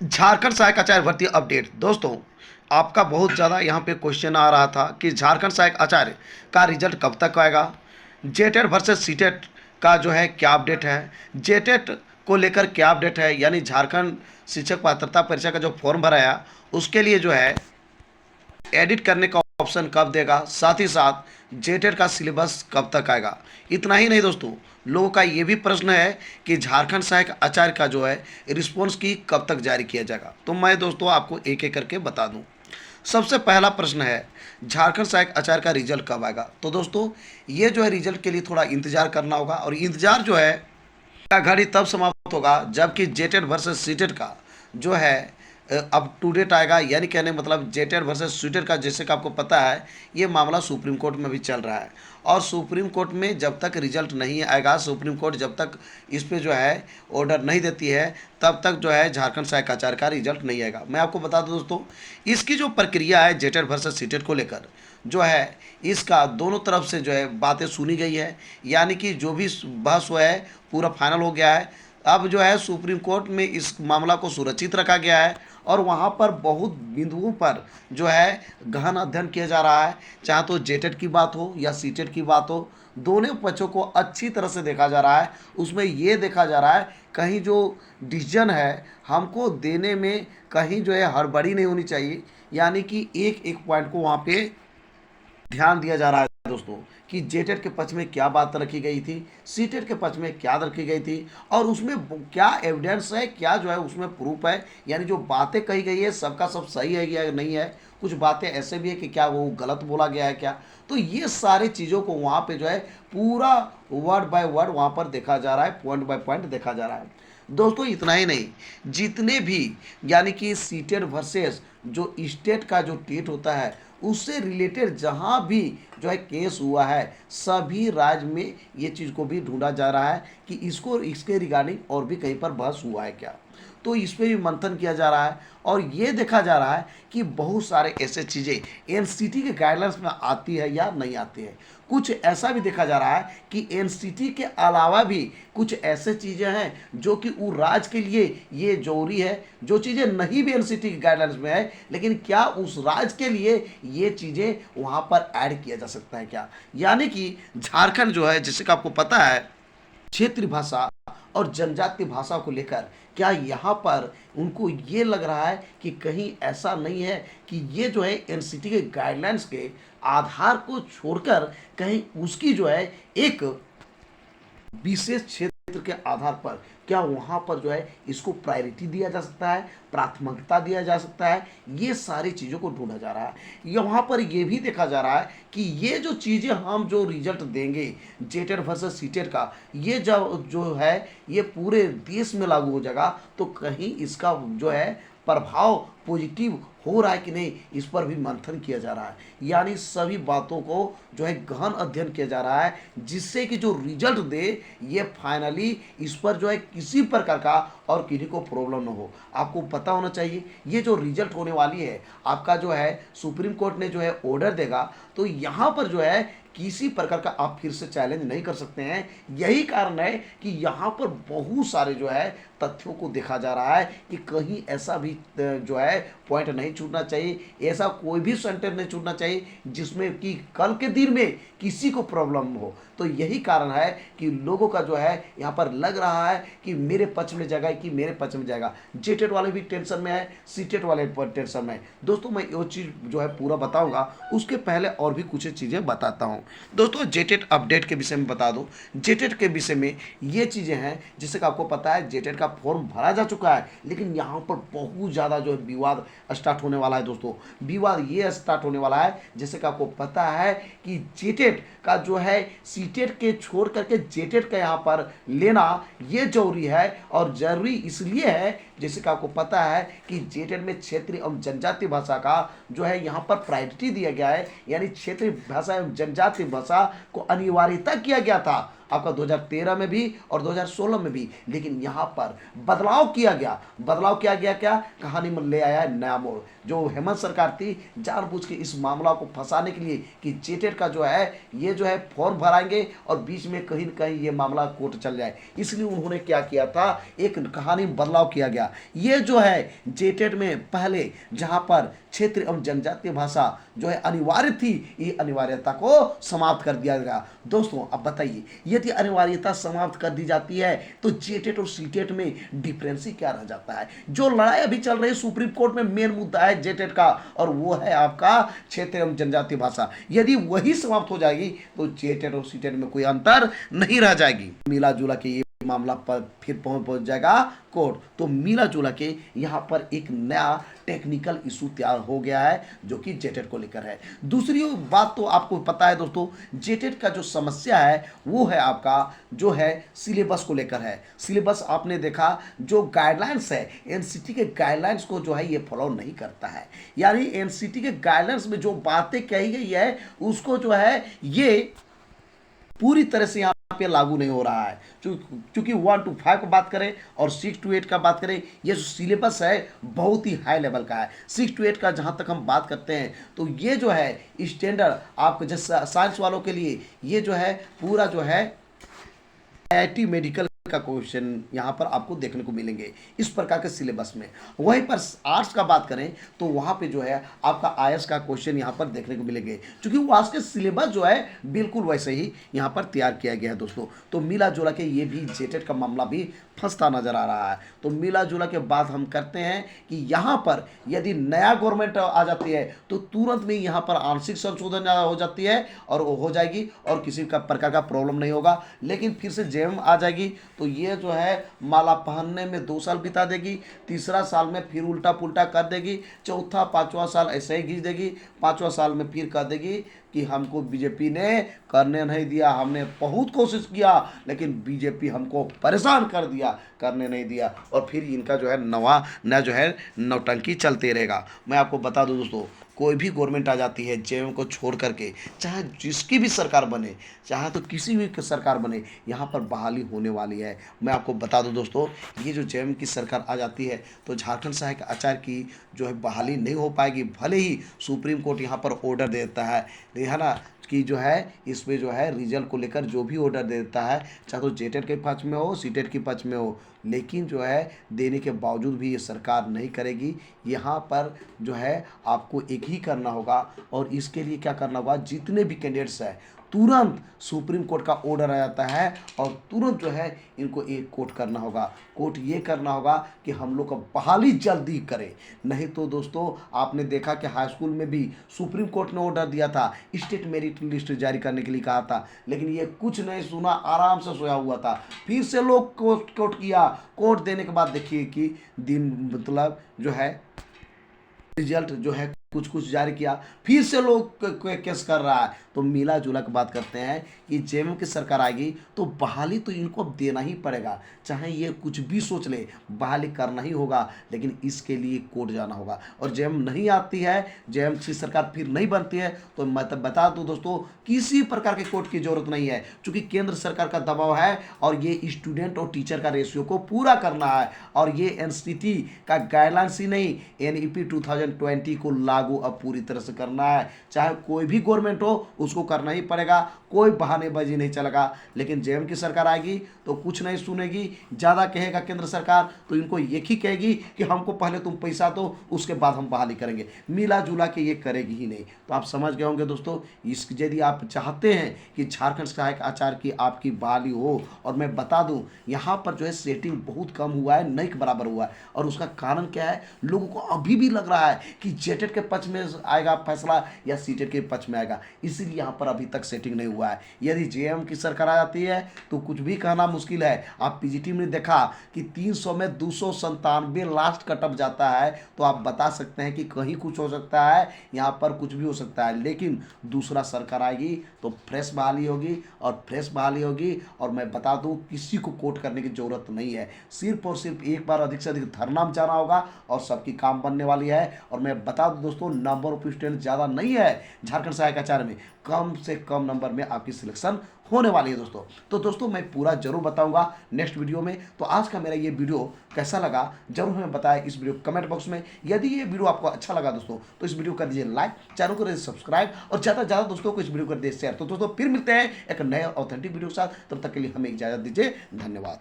झारखंड सहायक आचार्य भर्ती अपडेट। दोस्तों, आपका बहुत ज़्यादा यहाँ पे क्वेश्चन आ रहा था कि झारखंड सहायक आचार्य का रिजल्ट कब तक आएगा, जेटेट वर्सेस सीटेट का जो है क्या अपडेट है, जेटेट को लेकर क्या अपडेट है, यानी झारखंड शिक्षक पात्रता परीक्षा का जो फॉर्म भराया उसके लिए जो है एडिट करने का ऑप्शन कब देगा, साथ ही साथ जेटेट का सिलेबस कब तक आएगा। इतना ही नहीं दोस्तों, लोगों का ये भी प्रश्न है कि झारखंड सहायक आचार्य का जो है रिस्पॉन्स की कब तक जारी किया जाएगा। तो मैं दोस्तों आपको एक एक करके बता दूं। सबसे पहला प्रश्न है झारखंड सहायक आचार्य का रिजल्ट कब आएगा। तो दोस्तों, ये जो है रिजल्ट के लिए थोड़ा इंतजार करना होगा, और इंतजार जो है का घड़ी तब समाप्त होगा जबकि जेटेड वर्सेस सीटेड का जो है अब टू डेट आएगा। यानी कहने मतलब जेटेड वर्सेस सीटेड का, जैसे कि आपको पता है, ये मामला सुप्रीम कोर्ट में भी चल रहा है, और सुप्रीम कोर्ट में जब तक रिजल्ट नहीं आएगा, सुप्रीम कोर्ट जब तक इस पे जो है ऑर्डर नहीं देती है, तब तक जो है झारखंड सहायक आचार्य का रिजल्ट नहीं आएगा। मैं आपको बता दूं दोस्तों, इसकी जो प्रक्रिया है जेटेड वर्सेस सीटेड को लेकर जो है, इसका दोनों तरफ से जो है बातें सुनी गई है, यानी कि जो भी बहस हुआ है पूरा फाइनल हो गया है। अब जो है सुप्रीम कोर्ट में इस मामला को सुरक्षित रखा गया है, और वहाँ पर बहुत बिंदुओं पर जो है गहन अध्ययन किया जा रहा है। चाहे तो जेटेट की बात हो या सीटेट की बात हो, दोनों पक्षों को अच्छी तरह से देखा जा रहा है। उसमें ये देखा जा रहा है कहीं जो डिसीजन है हमको देने में कहीं जो है हड़बड़ी नहीं होनी चाहिए, यानी कि एक एक पॉइंट को वहाँ पे ध्यान दिया जा रहा है दोस्तों, कि जेटेट के पक्ष में क्या बात रखी गई थी, सीटेट के पक्ष में क्या रखी गई थी, और उसमें क्या एविडेंस है, क्या जो है उसमें प्रूफ है, यानी जो बातें कही गई है सबका सब सही है या नहीं है। कुछ बातें ऐसे भी है कि क्या वो गलत बोला गया है क्या। तो ये सारी चीज़ों को वहाँ पे जो है पूरा वर्ड बाय वर्ड वहाँ पर देखा जा रहा है, पॉइंट बाय पॉइंट देखा जा रहा है दोस्तों। इतना ही नहीं, जितने भी यानी कि सीटेट वर्सेस जो स्टेट का जो टेट होता है उससे रिलेटेड जहाँ भी जो है केस हुआ है, सभी राज्य में ये चीज़ को भी ढूंढा जा रहा है कि इसको इसके रिगार्डिंग और भी कहीं पर बहस हुआ है क्या। तो इस पर भी मंथन किया जा रहा है, और ये देखा जा रहा है कि बहुत सारे ऐसे चीज़ें एनसीटी के गाइडलाइंस में आती है या नहीं आती है। कुछ ऐसा भी देखा जा रहा है कि एनसीटी के अलावा भी कुछ ऐसे चीज़ें हैं जो कि वो राज्य के लिए ये जरूरी है, जो चीज़ें नहीं भी एनसीटी के गाइडलाइंस में है, लेकिन क्या उस राज्य के लिए ये चीज़ें वहाँ पर ऐड किया जा सकता है क्या। यानी कि झारखंड जो है, जैसे कि आपको पता है, क्षेत्रीय भाषा और जनजातीय भाषा को लेकर क्या यहाँ पर उनको ये लग रहा है कि कहीं ऐसा नहीं है कि ये जो है एनसीटी के गाइडलाइंस के आधार को छोड़कर कहीं उसकी जो है एक विशेष क्षेत्र के आधार पर क्या वहाँ पर जो है इसको प्रायोरिटी दिया जा सकता है, प्राथमिकता दिया जा सकता है। ये सारी चीज़ों को ढूंढा जा रहा है। यहाँ पर ये भी देखा जा रहा है कि ये जो चीज़ें हम जो रिजल्ट देंगे जेटेट वर्सेस सीटेट का, ये जो है ये पूरे देश में लागू हो जाएगा, तो कहीं इसका जो है प्रभाव पॉजिटिव हो रहा है कि नहीं, इस पर भी मंथन किया जा रहा है। यानी सभी बातों को जो है गहन अध्ययन किया जा रहा है, जिससे कि जो रिजल्ट दे ये फाइनली इस पर जो है किसी प्रकार का और किसी को प्रॉब्लम ना हो। आपको पता होना चाहिए ये जो रिजल्ट होने वाली है आपका जो है सुप्रीम कोर्ट ने जो है ऑर्डर देगा, तो यहाँ पर जो है किसी प्रकार का आप फिर से चैलेंज नहीं कर सकते हैं। यही कारण है कि यहाँ पर बहुत सारे जो है तथ्यों को देखा जा रहा है कि कहीं ऐसा भी जो है पॉइंट नहीं छूटना चाहिए, ऐसा कोई भी सेंटेंस नहीं छूटना चाहिए जिसमें कि कल के दिन में किसी को प्रॉब्लम हो। तो यही कारण है कि लोगों का जो है यहाँ पर लग रहा है कि मेरे पक्ष में जाएगा कि मेरे पक्ष में जाएगा। जेटेट वाले भी टेंशन में है, सीटेट वाले पर टेंशन में है। दोस्तों, मैं वो चीज़ जो है पूरा बताऊंगा, उसके पहले और भी कुछ चीज़ें बताता हूँ। दोस्तों, जेटेट अपडेट के विषय में बता दो। जेटेट के विषय में ये चीज़ें हैं जैसे कि आपको पता है जेटेट का फॉर्म भरा जा चुका है, लेकिन यहाँ पर बहुत ज़्यादा जो है विवाद स्टार्ट होने वाला है। दोस्तों, विवाद ये स्टार्ट होने वाला है, जैसे कि आपको पता है कि जेटेट का जो है सीटेट के छोड़ करके जेटेट का यहाँ पर लेना ये जरूरी है, और जरूरी इसलिए है जैसे कि आपको पता है कि जेटेट में क्षेत्रीय एवं जनजातीय भाषा का जो है यहाँ पर प्रायोरिटी दिया गया है, यानी क्षेत्रीय भाषा एवं जनजातीय भाषा को अनिवार्यता किया गया था। आपका 2013 में भी और 2016 में भी, लेकिन यहाँ पर बदलाव किया गया। बदलाव किया गया क्या, कहानी में ले आया है नया मोड़। जो हेमंत सरकार थी जानबूझ के इस मामला को फंसाने के लिए कि जेटेट का जो है ये जो है फॉर्म भराएंगे और बीच में कहीं न कहीं ये मामला कोर्ट चल जाए, इसलिए उन्होंने क्या किया था, एक कहानी में बदलाव किया गया। ये जो है जेटेट में पहले जहां पर क्षेत्र एवं जनजातीय भाषा जो है अनिवार्य थी, ये अनिवार्यता को समाप्त कर दिया गया। दोस्तों अब बताइए, यदि अनिवार्यता समाप्त कर दी जाती है तो जेटेट और सीटेट में डिफरेंस ही क्या रह जाता है। जो लड़ाई अभी चल रही है सुप्रीम कोर्ट में, मेन मुद्दा है जेटेट का, और वो है आपका क्षेत्र एवं जनजातीय भाषा। यदि वही समाप्त हो जाएगी तो जेटेट और सीटेट में कोई अंतर नहीं रह जाएगी। मिला जुला के ये मामला पर फिर पहुंच जाएगा कोर्ट। तो मिला जुला के यहाँ पर एक नया टेक्निकल इशू तैयार हो गया है जो कि जेटेट को लेकर है। दूसरी बात तो आपको पता है दोस्तों, जेटेट का जो समस्या है वो है आपका जो है सिलेबस को लेकर है। सिलेबस आपने देखा जो गाइडलाइंस है एनसीटी के गाइडलाइंस को जो है ये फॉलो नहीं करता है, यानी एनसीटी के गाइडलाइंस में जो बातें कही गई है उसको जो है ये पूरी तरह से यहाँ पे लागू नहीं हो रहा है। क्योंकि 1 to 5 की बात करें और 6 to 8 का बात करें, ये जो सिलेबस है बहुत ही हाई लेवल का है। 6 to 8 का जहाँ तक हम बात करते हैं तो ये जो है स्टैंडर्ड आपको जैसे साइंस वालों के लिए ये जो है पूरा जो है आईआईटी मेडिकल का क्वेश्चन यहाँ पर आपको देखने को मिलेंगे इस प्रकार के सिलेबस में। वहीं पर आर्ट्स का बात करें तो वहाँ पे जो है आपका आईएएस का क्वेश्चन यहाँ पर देखने को मिलेंगे, क्योंकि वो आज के सिलेबस जो है बिल्कुल वैसे ही यहाँ पर तैयार किया गया है दोस्तों। तो मिला जुला के ये भी जेटेट का मामला भी फंसता नजर आ रहा है। तो मिला जुला के बात हम करते हैं कि यहाँ पर यदि नया गवर्नमेंट आ जाती है तो तुरंत में यहाँ पर आंशिक संशोधन हो जाती है और वो हो जाएगी और किसी का प्रकार का प्रॉब्लम नहीं होगा। लेकिन फिर से जेएम आ जाएगी तो ये जो है माला पहनने में 2 साल बिता देगी, तीसरा साल में फिर उल्टा पुल्टा कर देगी, चौथा 5वां साल ऐसे ही खींच देगी, 5वां साल में फिर कह देगी कि हमको बीजेपी ने करने नहीं दिया, हमने बहुत कोशिश किया लेकिन बीजेपी हमको परेशान कर दिया, करने नहीं दिया। और फिर इनका जो है नया जो है नौटंकी चलते रहेगा। मैं आपको बता दूं दोस्तों, कोई भी गवर्नमेंट आ जाती है जेएम को छोड़ करके, चाहे जिसकी भी सरकार बने, चाहे तो किसी भी सरकार बने, यहाँ पर बहाली होने वाली है। मैं आपको बता दूं दोस्तों, ये जो जेएम की सरकार आ जाती है तो झारखंड सहायक आचार्य की जो है बहाली नहीं हो पाएगी, भले ही सुप्रीम कोर्ट यहाँ पर ऑर्डर देता है ना कि जो है इस पे जो है रिजल्ट को लेकर जो भी ऑर्डर देता है, चाहे तो जेटेट के पक्ष में हो सीटेट के पक्ष में हो, लेकिन जो है देने के बावजूद भी ये सरकार नहीं करेगी। यहाँ पर जो है आपको एक ही करना होगा और इसके लिए क्या करना होगा, जितने भी कैंडिडेट्स हैं तुरंत सुप्रीम कोर्ट का ऑर्डर आ जाता है और तुरंत जो है इनको एक कोर्ट करना होगा। कोर्ट ये करना होगा कि हम लोग का बहाली जल्दी करें। नहीं तो दोस्तों आपने देखा कि हाई स्कूल में भी सुप्रीम कोर्ट ने ऑर्डर दिया था, स्टेट मेरिट लिस्ट जारी करने के लिए कहा था, लेकिन ये कुछ नहीं सुना, आराम से सोया हुआ था। फिर से लोग कोर्ट किया, कोर्ट देने के बाद देखिए कि दिन मतलब जो है रिजल्ट जो है कुछ जारी किया, फिर से लोग केस कर रहा है। तो मिला जुला की बात करते हैं कि जेएम की सरकार आएगी तो बहाली तो इनको अब देना ही पड़ेगा, चाहे ये कुछ भी सोच ले, बहाली करना ही होगा, लेकिन इसके लिए कोर्ट जाना होगा। और जेएम नहीं आती है, जेएम की सरकार फिर नहीं बनती है तो मैं तो बता दूं दोस्तों, किसी प्रकार के कोर्ट की जरूरत नहीं है, क्योंकि केंद्र सरकार का दबाव है और ये स्टूडेंट और टीचर का रेशियो को पूरा करना है। और ये एनसीटी का गाइडलाइंस ही नहीं, एनईपी 2020 को लागू अब पूरी तरह से करना है। चाहे कोई भी गवर्नमेंट हो उसको करना ही पड़ेगा, कोई बहानेबाजी नहीं चलेगा। लेकिन जेएम की सरकार आएगी तो कुछ नहीं सुनेगी, ज़्यादा कहेगा केंद्र सरकार तो इनको एक ही कहेगी कि हमको पहले तुम पैसा दो उसके बाद हम बहाली करेंगे। मिला जुला के ये करेगी ही नहीं। तो आप समझ गए होंगे दोस्तों, यदि आप चाहते हैं कि झारखंड सहायक आचार्य की आपकी बहाली हो, और मैं बता दूं यहाँ पर जो है सेटिंग बहुत कम हुआ है, नहीं के बराबर हुआ है। और उसका कारण क्या है, लोगों को अभी भी लग रहा है कि जेटेट के पक्ष में आएगा फैसला या सीटेट के पक्ष में आएगा, इसीलिए यहाँ पर अभी तक सेटिंग नहीं हुआ है। यदि जेएम की सरकार आ जाती है तो कुछ भी कहना मुश्किल है। आप पीजीटी में देखा कि 300 में 297 लास्ट कटअप जाता है, तो आप बता सकते हैं कि कहीं कुछ हो सकता है, यहाँ पर कुछ भी हो सकता है। लेकिन दूसरा सरकार आएगी तो फ्रेश बहाली होगी और फ्रेश बहाली होगी। और मैं बता दूं किसी को कोर्ट करने की जरूरत नहीं है, सिर्फ और सिर्फ एक बार अधिक से अधिक धरना में जाना होगा और सबकी काम बनने वाली है। और मैं बता दूं दोस्तों दोस्तों नंबर ऑफ स्टूडेंट ज़्यादा नहीं है झारखंड सहायक आचार्य में, कम से कम नंबर में आपकी सिलेक्शन होने वाली है दोस्तों। तो दोस्तों मैं पूरा जरूर बताऊंगा नेक्स्ट वीडियो में। तो आज का मेरा ये वीडियो कैसा लगा जरूर हमें बताएं इस वीडियो कमेंट बॉक्स में। यदि ये वीडियो आपको अच्छा लगा दोस्तों तो इस वीडियो कर दीजिए लाइक, चैनल को दीजिए सब्सक्राइब और ज़्यादा से ज़्यादा दोस्तों को इस वीडियो कर दीजिए शेयर। तो दोस्तों फिर मिलते हैं एक नए ऑथेंटिक वीडियो के साथ, तब तक के लिए हमें इजाज़त दीजिए। धन्यवाद।